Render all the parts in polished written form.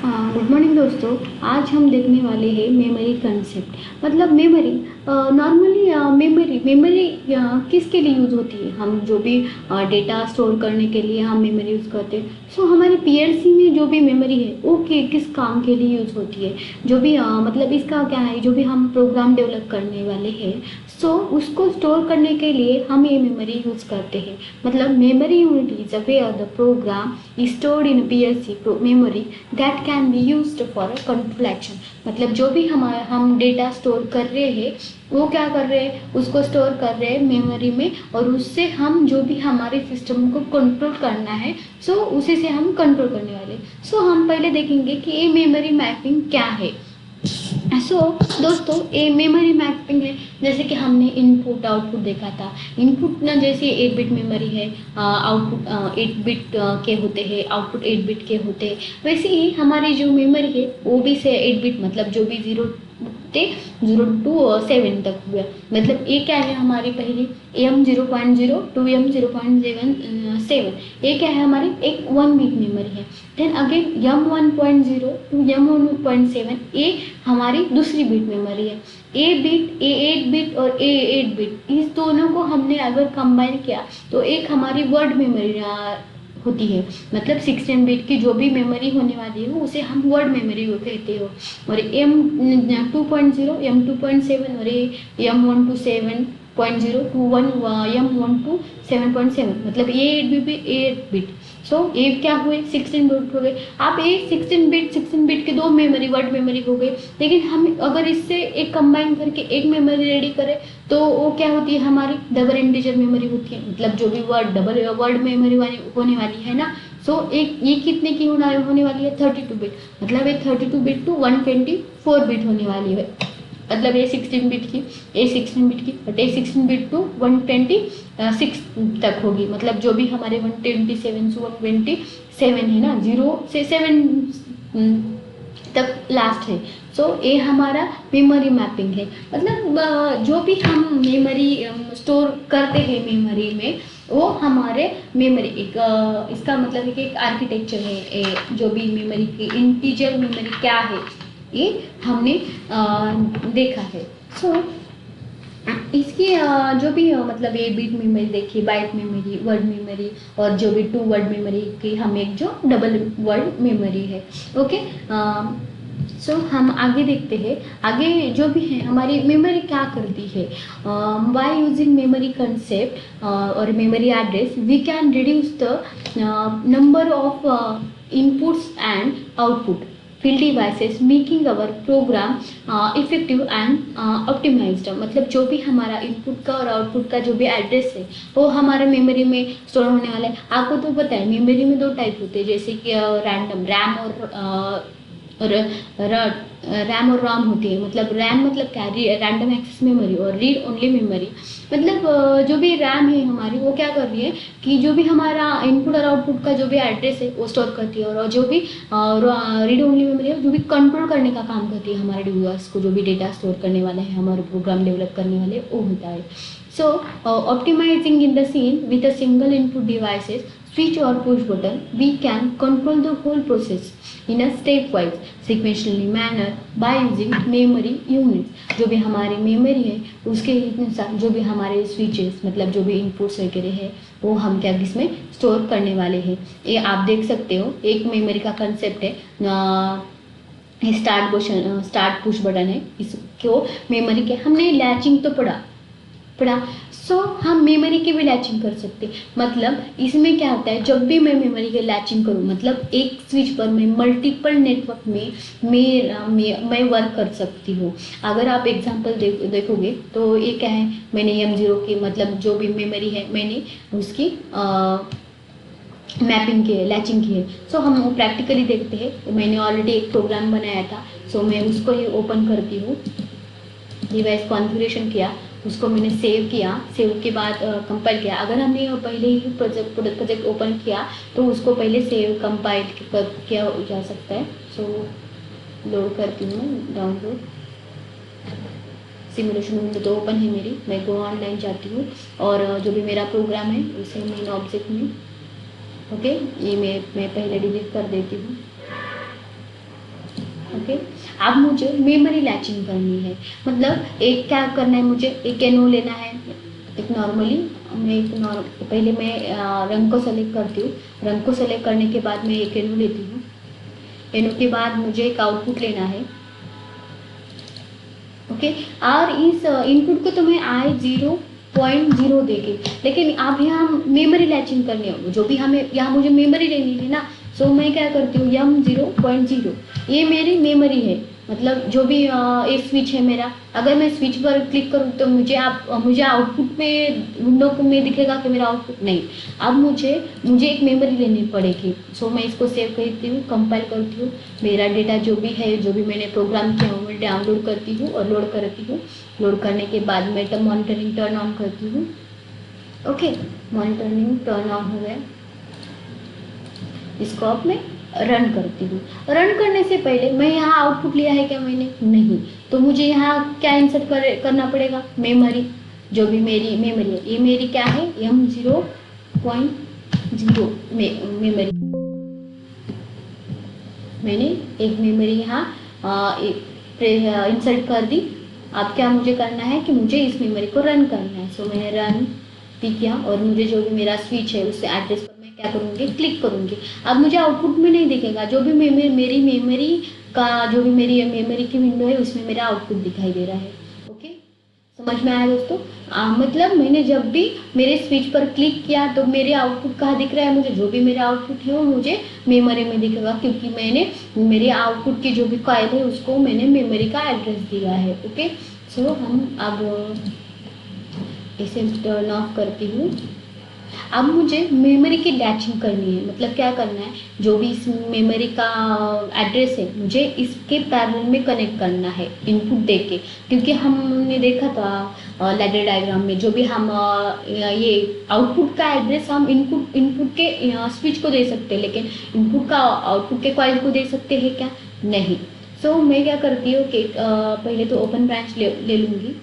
Good morning दोस्तों। आज हम देखने वाले हैं मेमोरी कंसेप्ट। मतलब मेमोरी नॉर्मली मेमोरी किसके लिए यूज़ होती है। हम जो भी डेटा स्टोर करने के लिए हम मेमोरी यूज़ करते हैं। सो हमारे पीएलसी में जो भी मेमोरी है वो किस काम के लिए यूज़ होती है। जो भी मतलब इसका क्या है, जो भी हम प्रोग्राम डेवलप करने वाले हैं सो उसको स्टोर करने के लिए हम ये मेमोरी यूज़ करते हैं। मतलब memory unit is a where the program is stored in PLC memory that can be used for a control action. मतलब जो भी हम डेटा स्टोर कर रहे हैं वो क्या कर रहे हैं, उसको स्टोर कर रहे हैं मेमोरी में, और उससे हम जो भी हमारे सिस्टम को कंट्रोल करना है सो उसी से हम कंट्रोल करने वाले। सो हम पहले देखेंगे कि ये मेमोरी मैपिंग क्या है। दोस्तों ये मेमोरी मैपिंग है। जैसे कि हमने इनपुट आउटपुट देखा था। इनपुट ना जैसे 8 बिट मेमोरी है, आउटपुट 8 बिट के होते हैं, आउटपुट 8 बिट के होते हैं। वैसे ही हमारी जो मेमोरी है वो भी से 8 बिट, मतलब जो भी 0 to 7 तक हुआ। मतलब ये क्या है हमारी पहली M0.0 to M0.7। ये क्या है हमारी एक 1 बिट मेमोरी है। Then again M1.0 to M1.7 ये हमारी दूसरी बिट मेमोरी है। ए 8 बिट और ए 8 बिट इस दोनों को हमने अगर कंबाइन किया तो एक हमारी वर्ड मेमोरी होती है। मतलब 16 बिट की जो भी मेमोरी होने वाली है उसे हम वर्ड मेमोरी कहते हो। और M2.0 M2.7 और M1 to 7.0 to 1 M1 to 7.7, मतलब ये 8 बिट। सो ये क्या हुए 16 बिट हो गए। आप ये 16 बिट के दो मेमोरी वर्ड मेमोरी हो गई। लेकिन हम अगर इससे एक कंबाइन करके एक मेमोरी रेडी करें तो वो क्या होती है हमारी डबल इंटीजर मेमोरी होती है। मतलब जो भी डबल वर्ड मेमोरी होने वाली है ना। सो एक ये कितने की होने वाली है 32 बिट। मतलब ये 32 बिट टू 124 बिट होने वाली है। मतलब ये 16 बिट की, ये 16 बिट की, बट ये 16 बिट टू 126 तक होगी। मतलब जो भी हमारे 127 से 127 है ना, 0 से 7 तक लास्ट है। सो ये हमारा मेमोरी मैपिंग है। मतलब जो भी हम मेमोरी स्टोर करते हैं मेमोरी में वो हमारे मेमोरी इसका मतलब है कि एक आर्किटेक्चर है। जो भी मेमोरी की इंटीजर मेमोरी क्या है ये हमने देखा है। सो इसकी जो भी मतलब ये बिट मेमोरी देखी, बाइट मेमोरी, वर्ड मेमोरी, और जो भी 2 वर्ड मेमोरी की हम एक जो डबल वर्ड मेमोरी है। ओके। सो हम आगे देखते हैं। आगे जो भी है हमारी मेमोरी क्या करती है। बाय यूजिंग मेमोरी कंसेप्ट और memory address we can reduce the number of inputs and output field devices making our program effective and optimized। मतलब जो भी हमारा इनपुट का और आउटपुट का जो भी एड्रेस है वो हमारे मेमोरी में स्टोर होने वाला है। आपको तो पता है मेमोरी में 2 टाइप होते हैं, जैसे कि रैंडम रैम और रॉम होती है। मतलब रैम मतलब क्या, रैंडम एक्सेस मेमोरी, और रीड ओनली मेमोरी। मतलब जो भी रैम है हमारी वो क्या कर रही है कि जो भी हमारा इनपुट और आउटपुट का जो भी एड्रेस है वो स्टोर करती है, और जो भी रीड ओनली मेमोरी है जो भी कंट्रोल करने का काम करती है हमारे डिवाइस को, जो भी डेटा स्टोर करने वाले हैं, हमारे प्रोग्राम डेवलप करने वाले वो होता है। So optimising in the scene with a single input devices switch or push button we can control the whole process in a stepwise sequentially manner by using memory units। जो भी हमारी memory है उसके अनुसार जो भी हमारे स्विचेस, मतलब जो भी इनपुट्स वगैरह है वो हम क्या किसमें स्टोर करने वाले हैं। ये आप देख सकते हो एक मेमोरी का कंसेप्ट है। स्टार्ट पुश बटन है। इसको मेमोरी के हमने लैचिंग तो पढ़ा। सो हम मेमोरी की भी लैचिंग कर सकते हैं। मतलब इसमें क्या होता है, जब भी मैं मेमोरी की लैचिंग करूँ, मतलब एक स्विच पर मैं मल्टीपल नेटवर्क में मैं वर्क कर सकती हूँ। अगर आप एग्जांपल देखोगे तो ये क्या है, मैंने M0 की मतलब जो भी मेमोरी है मैंने उसकी मैपिंग की है, लैचिंग की है। सो हम वो प्रैक्टिकली देखते हैं। तो मैंने ऑलरेडी एक प्रोग्राम बनाया था। सो मैं उसको ही ओपन करती हूँ। डिवाइस कॉन्फ़िगरेशन किया, उसको मैंने सेव किया, सेव के बाद कंपाइल किया। अगर हमने पहले ही प्रोजेक्ट ओपन किया तो उसको पहले सेव कंपाइल किया जा सकता है। सो लोड करती हूँ, डाउनलोड सिमुलेशन विंडो तो ओपन है मेरी। मैं गो ऑनलाइन जाती हूँ और जो भी मेरा प्रोग्राम है उसे मेन ऑब्जेक्ट में, ओके, ये मैं पहले डिलीट कर देती हूँ। ओके। अब मुझे मेमोरी लैचिंग करनी है, मतलब एक क्या करना है, मुझे एक एनो लेना है। एक नॉर्मली मैं पहले मैं रंग को सेलेक्ट करती हूँ। रंग को सेलेक्ट करने के बाद मैं एक एनो लेती हूँ। एनो के बाद मुझे एक आउटपुट लेना है। ओके। और इस इनपुट को तो मैं आई 0.0 देके, लेकिन अब यहाँ मेमोरी लैचिंग करनी है, जो भी हमें यहाँ मुझे मेमोरी लेनी है ना। सो मैं क्या करती हूँ, यम 0.0 ये मेरी मेमोरी है। मतलब जो भी एक स्विच है मेरा, अगर मैं स्विच पर क्लिक करूँ तो मुझे आउटपुट में विंडो में दिखेगा कि मेरा आउटपुट नहीं। अब मुझे एक मेमोरी लेनी पड़ेगी। सो मैं इसको सेव करती हूँ, कंपाइल करती हूँ। मेरा डेटा जो भी है, जो भी मैंने प्रोग्राम किया वो मैं डाउनलोड करती हूँ और लोड करती हूँ। लोड करने के बाद मैं मॉनिटरिंग टर्न ऑन करती हूँ। ओके, मॉनिटरिंग टर्न ऑन हो गया। इसको अब मैं रन करती हूँ। रन करने से पहले मैं यहाँ आउटपुट लिया है क्या, मैंने नहीं, तो मुझे यहाँ क्या इंसर्ट करना पड़ेगा, मेमोरी। जो भी मेरी मेमोरी है, ये मेरी क्या है, एम 0.0 मेमोरी। मैंने एक मेमोरी यहाँ इंसर्ट कर दी। अब क्या मुझे करना है कि मुझे इस मेमोरी को रन करना है। सो मैंने रन भी किया और मुझे जो भी मेरा स्विच है उस एड्रेस पर मैं क्या करूँगी, क्लिक करूँगी। अब मुझे आउटपुट में नहीं दिखेगा, जो भी मेरी मेमोरी का जो भी मेरी मेमोरी की विंडो है उसमें मेरा आउटपुट दिखाई दे रहा है। ओके, समझ में आया दोस्तों? मतलब मैंने जब भी मेरे स्विच पर क्लिक किया तो मेरे आउटपुट कहाँ दिख रहा है, मुझे जो भी मेरा आउटपुट है वो मुझे मेमोरी में दिखेगा, क्योंकि मैंने मेरे आउटपुट की जो भी फाइल है उसको मैंने मेमोरी का एड्रेस दिया है। ओके, सो हम अब इसे टर्न ऑफ करती हूँ। अब मुझे मेमोरी की लैचिंग करनी है, मतलब क्या करना है, जो भी इस मेमोरी का एड्रेस है मुझे इसके पैरेलल में कनेक्ट करना है इनपुट देके, क्योंकि हमने देखा था लैडर डायग्राम में, जो भी हम ये आउटपुट का एड्रेस हम इनपुट के स्विच को दे सकते हैं, लेकिन इनपुट का आउटपुट के कॉइल को दे सकते हैं क्या, नहीं। सो मैं क्या करती हूँ कि पहले तो ओपन ब्रांच ले लूँगी,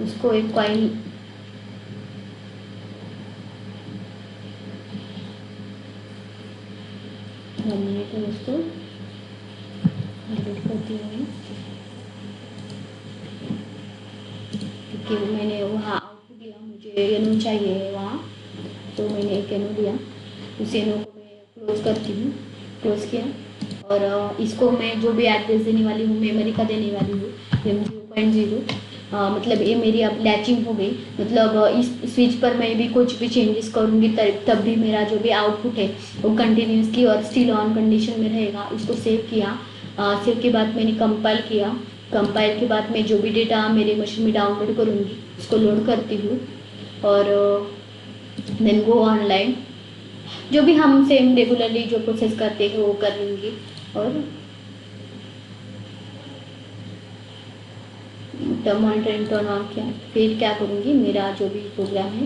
उसको एक कॉइल उसको डिलीट करती हूँ, क्योंकि मैंने वहाँ आउटपुट दिया, मुझे एनो चाहिए वहाँ, तो मैंने एक एनो दिया। उस एनो को मैं क्लोज करती हूँ, क्लोज किया। और इसको मैं जो भी एड्रेस देने वाली हूँ, मेमोरी का देने वाली हूँ एम 0.0, मतलब ये मेरी अब लैचिंग हो गई। मतलब इस स्विच पर मैं भी कुछ भी चेंजेस करूँगी तब भी मेरा जो भी आउटपुट है वो कंटिन्यूसली और स्टिल ऑन कंडीशन में रहेगा। इसको सेव किया। सेव के बाद मैंने कंपाइल किया। कंपाइल के बाद मैं जो भी डेटा मेरे मशीन में डाउनलोड करूँगी उसको लोड करती हूँ और देन गो ऑनलाइन। जो भी हम सेम रेगुलरली जो प्रोसेस करते हैं वो कर लेंगे। और तब मॉनिटरिंग टर्न ऑन किया। फिर क्या करूँगी, मेरा जो भी प्रोग्राम है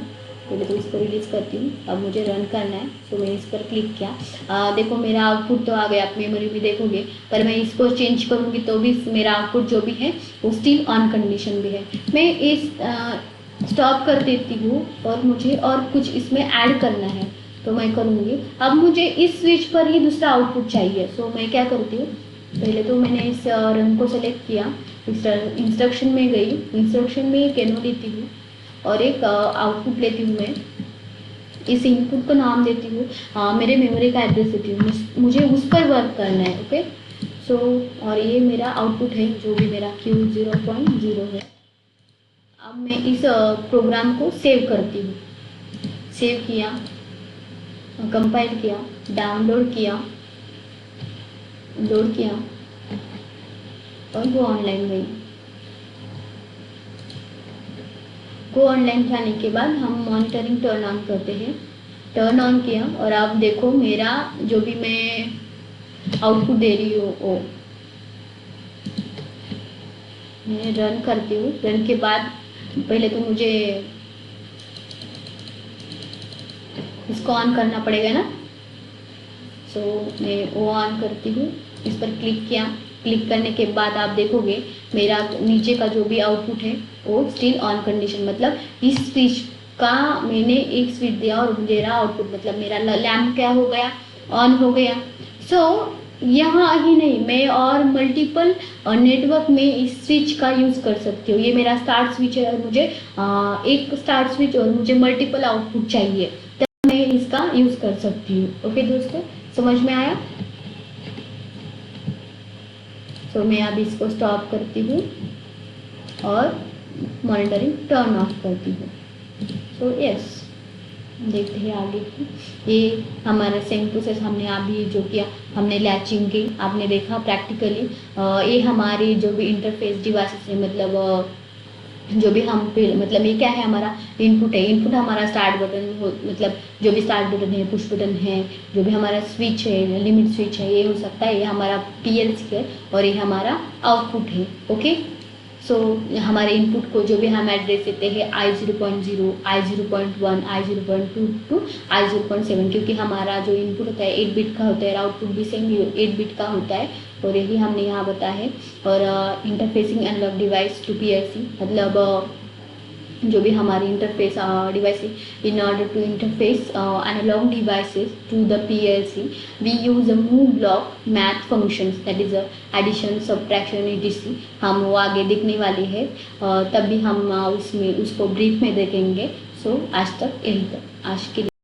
पहले तो इसको रिलीज़ करती हूँ। अब मुझे रन करना है, तो मैंने इस पर क्लिक किया। देखो मेरा आउटपुट तो आ गया, आप मेमोरी में देखोगे, पर मैं इसको चेंज करूँगी तो भी मेरा आउटपुट जो भी है वो स्टिल ऑन कंडीशन भी है। मैं इस स्टॉप कर देती हूँ और मुझे और कुछ इसमें ऐड करना है तो मैं करूँगी। अब मुझे इस स्विच पर ही दूसरा आउटपुट चाहिए, सो मैं क्या करती हूँ, पहले तो मैंने इस रंग को सेलेक्ट किया, इंस्ट्रक्शन में गई, इंस्ट्रक्शन में एक एनो लेती हूँ और एक आउटपुट लेती हूँ। मैं इस इनपुट को नाम देती हूँ, मेरे मेमोरी का एड्रेस देती हूँ, मुझे उस पर वर्क करना है। ओके, सो और ये मेरा आउटपुट है जो भी मेरा Q 0.0 है। अब मैं इस प्रोग्राम को सेव करती हूँ। सेव किया, कंपाइल किया, डाउनलोड किया, लोड किया और वो ऑनलाइन गई। को ऑनलाइन जाने के बाद हम मॉनिटरिंग टर्न ऑन करते हैं। टर्न ऑन किया और आप देखो मेरा जो भी मैं आउटपुट दे रही हूँ वो मैं रन करती हूँ। रन के बाद पहले तो मुझे इसको ऑन करना पड़ेगा ना, सो मैं वो ऑन करती हूँ। इस पर क्लिक किया। क्लिक करने के बाद आप देखोगे मेरा नीचे का जो भी आउटपुट है वो स्टिल ऑन कंडीशन, मतलब इस स्विच का मैंने एक स्विच दिया और मेरा आउटपुट मतलब मेरा लैम्प क्या हो गया, ऑन हो गया। सो यहाँ ही नहीं, मैं और मल्टीपल नेटवर्क में इस स्विच का यूज़ कर सकती हूँ। ये मेरा स्टार्ट स्विच है और मुझे एक स्टार्ट स्विच और मुझे मल्टीपल आउटपुट चाहिए, तब मैं इसका यूज़ कर सकती हूँ। ओके दोस्तों, समझ में आया? सो मैं अब इसको स्टॉप करती हूँ और मॉनिटरिंग टर्न ऑफ करती हूँ। सो यस, देखते हैं आगे की। ये हमारा सेम प्रोसेस हमने अभी जो किया, हमने लैचिंग की, आपने देखा प्रैक्टिकली। ये हमारी जो भी इंटरफेस डिवाइसेस है, मतलब जो भी हम मतलब ये क्या है, हमारा इनपुट है। इनपुट हमारा स्टार्ट बटन मतलब जो भी स्टार्ट बटन है, पुश बटन है, जो भी हमारा स्विच है, लिमिट स्विच है, ये हो सकता है। ये हमारा PLC है और ये हमारा आउटपुट है। ओके, सो हमारे इनपुट को जो भी हम एड्रेस देते हैं I0.0, I0.1, I0.2 to I0.7, क्योंकि हमारा जो इनपुट होता है 8 बिट का होता है, आउटपुट भी सेम 8 बिट का होता है, और यही हमने यहाँ बताया है। और interfacing analog device to PLC, मतलब जो भी हमारी इंटरफेस डिवाइस है, in order to interface analog devices to the PLC we use a move block math functions, that is addition, subtraction, etc। हम वो आगे देखने वाले हैं, तब भी हम उसमें उसको ब्रीफ में देखेंगे। सो आज तक यही तक, आज के लिए।